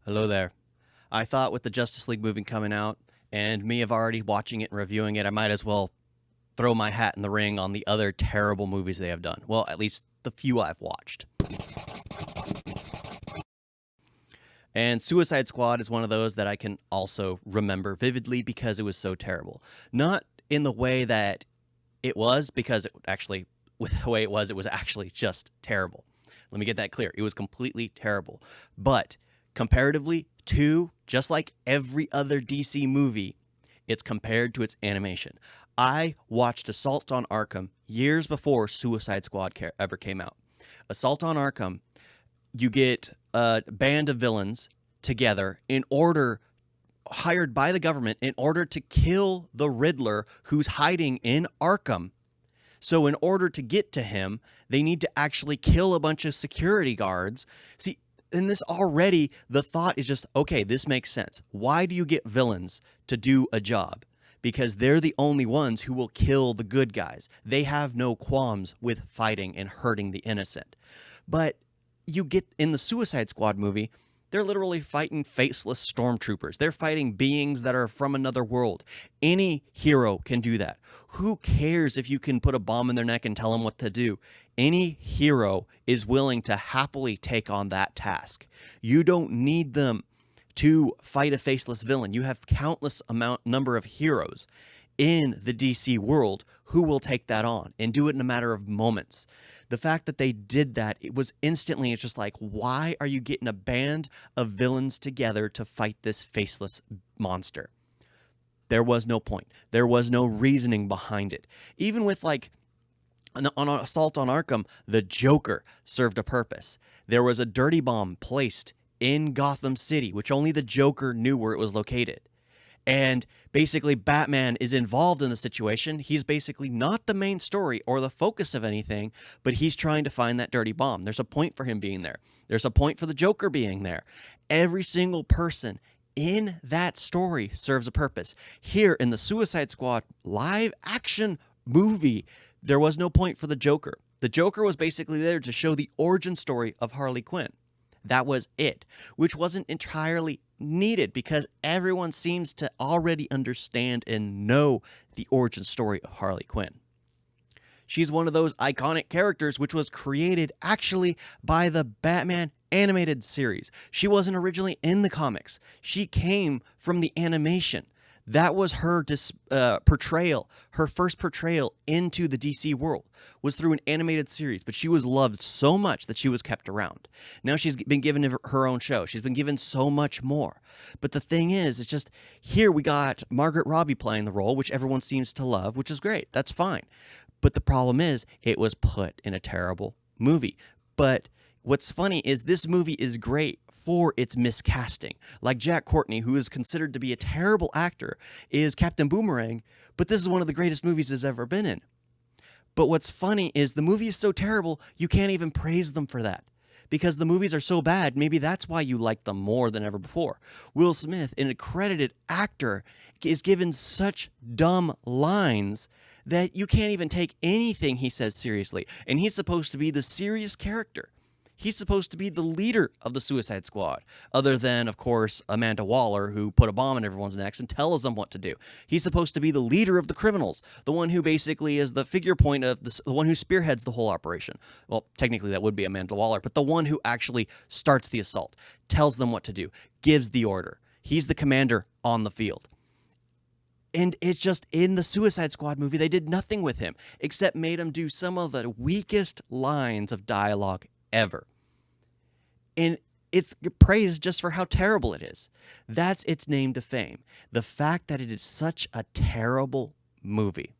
Hello there. I thought with the Justice League movie coming out and me of already watching it and reviewing it, I might as well throw my hat in the ring on the other terrible movies they have done. Well, at least the few I've watched. And Suicide Squad is one of those that I can also remember vividly because it was so terrible. Not in the way that it was, because it actually, with the way it was actually just terrible. Let me get that clear. It was completely terrible. But comparatively to just like every other DC movie, it's compared to its animation. I watched Assault on Arkham years before Suicide Squad ever came out. Assault on Arkham, you get a band of villains together hired by the government in order to kill the Riddler who's hiding in Arkham. So in order to get to him, they need to actually kill a bunch of security guards. See, in this already, the thought is just, okay, this makes sense. Why do you get villains to do a job? Because they're the only ones who will kill the good guys. They have no qualms with fighting and hurting the innocent. But you get in the Suicide Squad movie, they're literally fighting faceless stormtroopers. They're fighting beings that are from another world. Any hero can do that. Who cares if you can put a bomb in their neck and tell them what to do? Any hero is willing to happily take on that task. You don't need them to fight a faceless villain. You have countless number of heroes in the DC world who will take that on and do it in a matter of moments. The fact that they did that, it's just like, why are you getting a band of villains together to fight this faceless monster? There was no point. There was no reasoning behind it. Even with on Assault on Arkham, the Joker served a purpose. There was a dirty bomb placed in Gotham City, which only the Joker knew where it was located. And basically, Batman is involved in the situation. He's basically not the main story or the focus of anything, but he's trying to find that dirty bomb. There's a point for him being there. There's a point for the Joker being there. Every single person in that story serves a purpose. Here in the Suicide Squad live action movie, there was no point for the Joker. The Joker was basically there to show the origin story of Harley Quinn. That was it, which wasn't entirely needed because everyone seems to already understand and know the origin story of Harley Quinn. She's one of those iconic characters which was created actually by the Batman animated series. She wasn't originally in the comics. She came from the animation. That was her portrayal. Her first portrayal into the DC world was through an animated series, but she was loved so much that she was kept around. Now she's been given her own show. She's been given so much more. But the thing is, it's just here we got Margaret Robbie playing the role, which everyone seems to love, which is great. That's fine. But the problem is it was put in a terrible movie. But what's funny is this movie is great for its miscasting. Like Jack Courtney, who is considered to be a terrible actor, is Captain Boomerang, but this is one of the greatest movies he's ever been in. But what's funny is the movie is so terrible, you can't even praise them for that. Because the movies are so bad, maybe that's why you like them more than ever before. Will Smith, an accredited actor, is given such dumb lines that you can't even take anything he says seriously. And he's supposed to be the serious character. He's supposed to be the leader of the Suicide Squad, other than, of course, Amanda Waller, who put a bomb in everyone's necks and tells them what to do. He's supposed to be the leader of the criminals, the one who basically is the figure point of the one who spearheads the whole operation. Well, technically that would be Amanda Waller, but the one who actually starts the assault, tells them what to do, gives the order. He's the commander on the field. And it's just in the Suicide Squad movie, they did nothing with him except made him do some of the weakest lines of dialogue ever. And it's praised just for how terrible it is. That's its name to fame. The fact that it is such a terrible movie.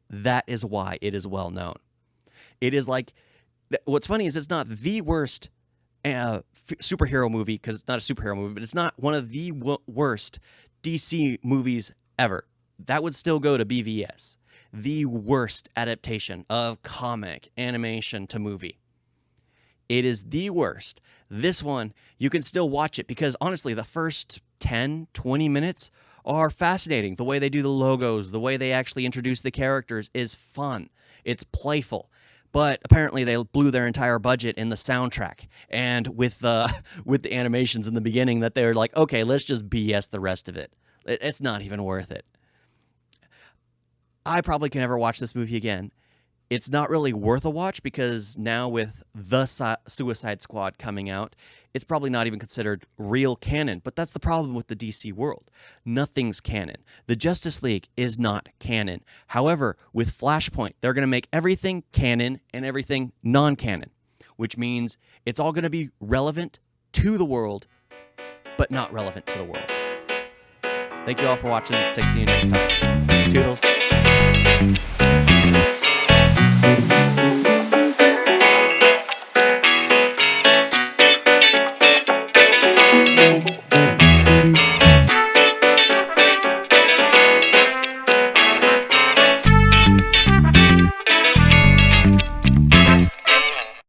That is why it is well known. It is like, what's funny is it's not the worst superhero movie, because it's not a superhero movie, but it's not one of the worst DC movies ever. That would still go to BVS. The worst adaptation of comic animation to movie. It is the worst. This one, you can still watch it because honestly, the first 10, 20 minutes are fascinating. The way they do the logos, the way they actually introduce the characters is fun. It's playful. But apparently they blew their entire budget in the soundtrack and with the with the animations in the beginning that they were like, okay, let's just BS the rest of it. It's not even worth it. I probably can never watch this movie again. It's not really worth a watch because now with the Suicide Squad coming out, it's probably not even considered real canon. But that's the problem with the DC world. Nothing's canon. The Justice League is not canon. However, with Flashpoint, they're going to make everything canon and everything non-canon, which means it's all going to be relevant to the world, but not relevant to the world. Thank you all for watching. Take to you next time. Toodles.